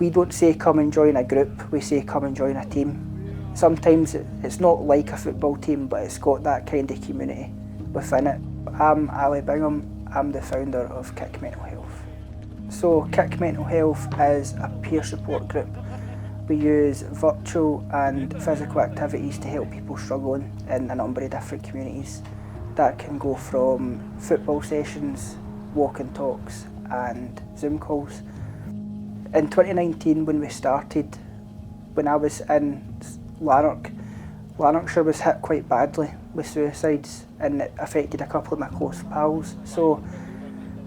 We don't say come and join a group, we say come and join a team. Sometimes it's not like a football team, but it's got that kind of community within it. I'm Ali Bingham, I'm the founder of Kick Mental Health. So Kick Mental Health is a peer support group. We use virtual and physical activities to help people struggling in a number of different communities. That can go from football sessions, walk and talks and Zoom calls. In 2019 when we started, when I was in Lanarkshire was hit quite badly with suicides, and it affected a couple of my close pals. So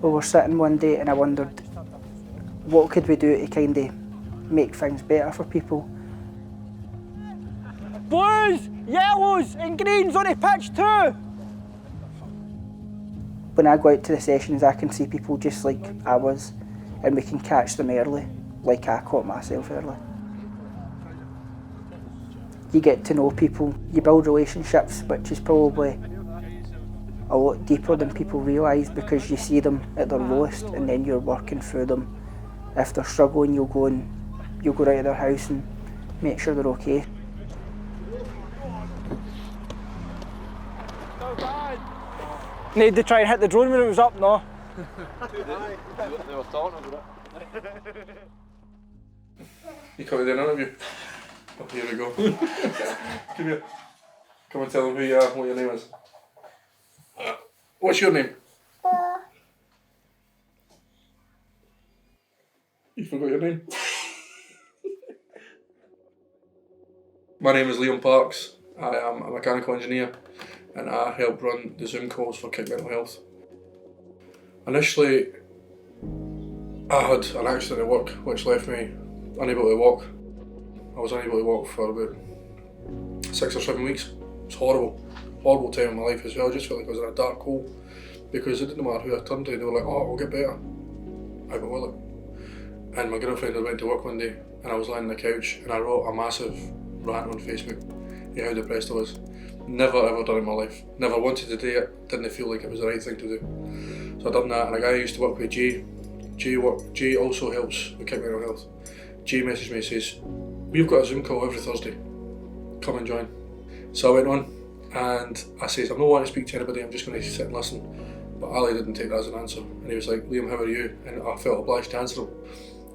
we were sitting one day and I wondered what could we do to kind of make things better for people. Blues, yellows and greens on the pitch too! When I go out to the sessions I can see people just like I was, and we can catch them early, like I caught myself early. You get to know people, you build relationships, which is probably a lot deeper than people realise, because you see them at their lowest and then you're working through them. If they're struggling, you'll go right to their house and make sure they're okay. Need to try and hit the drone when it was up, no? They were talking about it. You come to do an interview? Oh, here we go. Come here. Come and tell them who you are, what your name is. What's your name? You forgot your name? My name is Liam Parks. I am a mechanical engineer and I help run the Zoom calls for Kick Mental Health. Initially, I had an accident at work which left me unable to walk. I was unable to walk for about 6 or 7 weeks. It was horrible. Horrible time in my life as well. I just felt like I was in a dark hole because it didn't matter who I turned to. They were like, oh, it'll get better. I went, will it? And my girlfriend had went to work one day and I was lying on the couch and I wrote a massive rant on Facebook how depressed I was. Never ever done it in my life. Never wanted to do it. Didn't feel like it was the right thing to do. So I done that, and a guy I used to work with, Jay also helps with Kick Mental Health. Jay messaged me and says, we've got a Zoom call every Thursday. Come and join. So I went on and I said, I'm not wanting to speak to anybody, I'm just going to sit and listen. But Ali didn't take that as an answer. And he was like, Liam, how are you? And I felt obliged to answer him.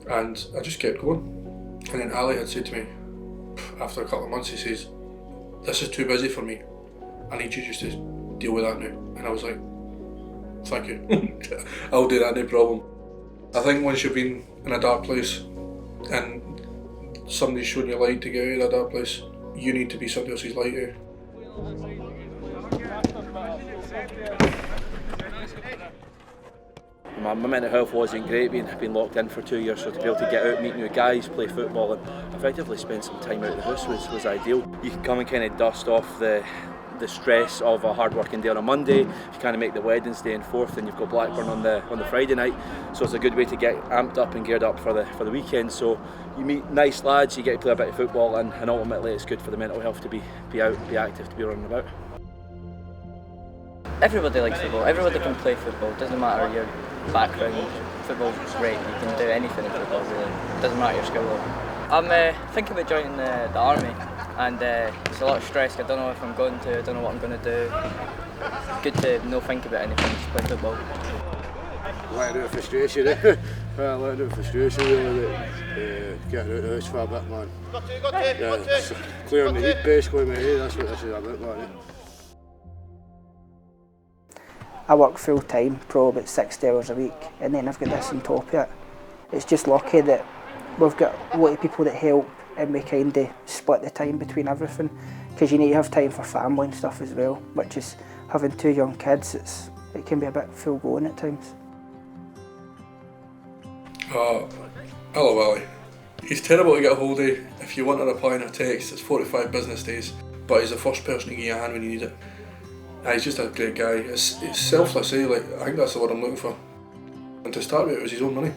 And I just kept going. And then Ali had said to me, after a couple of months, he says, this is too busy for me. I need you just to deal with that now. And I was like, thank you. I'll do that, no problem. I think once you've been in a dark place and somebody's showing you light to get out of that dark place, you need to be somebody else's light too. My mental health wasn't great, being locked in for 2 years, so to be able to get out, meet new guys, play football and effectively spend some time out of the house was ideal. You can come and kind of dust off the stress of a hard working day on a Monday. You kind of make the Wednesday and 4th, and you've got Blackburn on the Friday night, so it's a good way to get amped up and geared up for the weekend. So you meet nice lads, you get to play a bit of football, and ultimately it's good for the mental health to be out, be active, to be running about. Everybody likes football, everybody can play football, it doesn't matter your background, football's great, you can do anything in football really, it doesn't matter your skill level. I'm thinking about joining the army, and it's a lot of stress, I don't know if I'm going to, I don't know what I'm going to do. Good to not think about anything, just play football. Letting out frustration, eh? Letting out frustration really, getting out of the house for a bit, man. Yeah, clearing the heat basically, mate, that's what this is about, man. Eh? I work full time, probably about 60 hours a week, and then I've got this on top of it. It's just lucky that we've got a lot of people that help and we kind of split the time between everything, because you need to have time for family and stuff as well, which is having 2 young kids, it can be a bit full going at times. I love Ali. He's terrible to get a hold of. If you want to reply in a text, it's 45 business days, but he's the first person to give you a hand when you need it. He's just a great guy. It's selfless, eh? Like, I think that's the word I'm looking for. And to start with, it was his own money.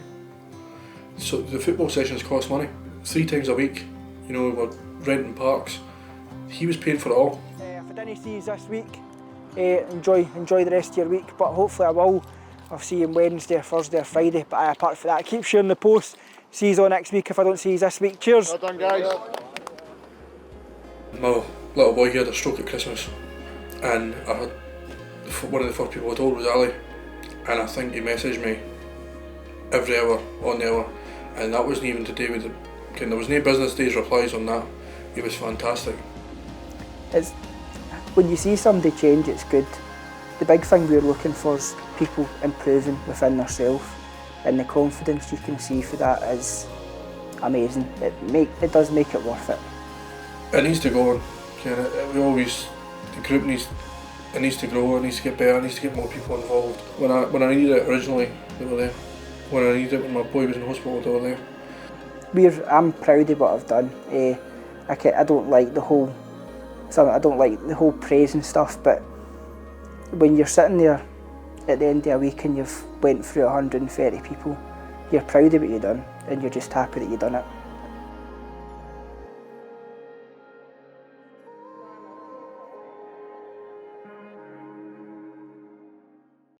So the football sessions cost money. 3 times a week, you know, we're renting parks. He was paying for it all. If I didn't see you this week, enjoy the rest of your week, but hopefully I will. I'll see you on Wednesday, Thursday or Friday, but apart from that, keep sharing the posts, See you all next week if I don't see you this week. Cheers. Well done, guys. My little boy he had a stroke at Christmas, and I had one of the first people I told was Ali, and I think he messaged me every hour on the hour, and that wasn't even today with there was no business days replies on that. He was fantastic. It's when you see somebody change, it's good. The big thing we're looking for is people improving within themselves, and the confidence you can see for that is amazing. It does make it worth it. It needs to go on. The group needs to grow. It needs to get better. It needs to get more people involved. When I needed it originally, they were there. When I needed it when my boy was in hospital, they were there. I'm proud of what I've done. I don't like the whole praise and stuff, but when you're sitting there at the end of a week and you've went through 130 people, you're proud of what you've done and you're just happy that you've done it.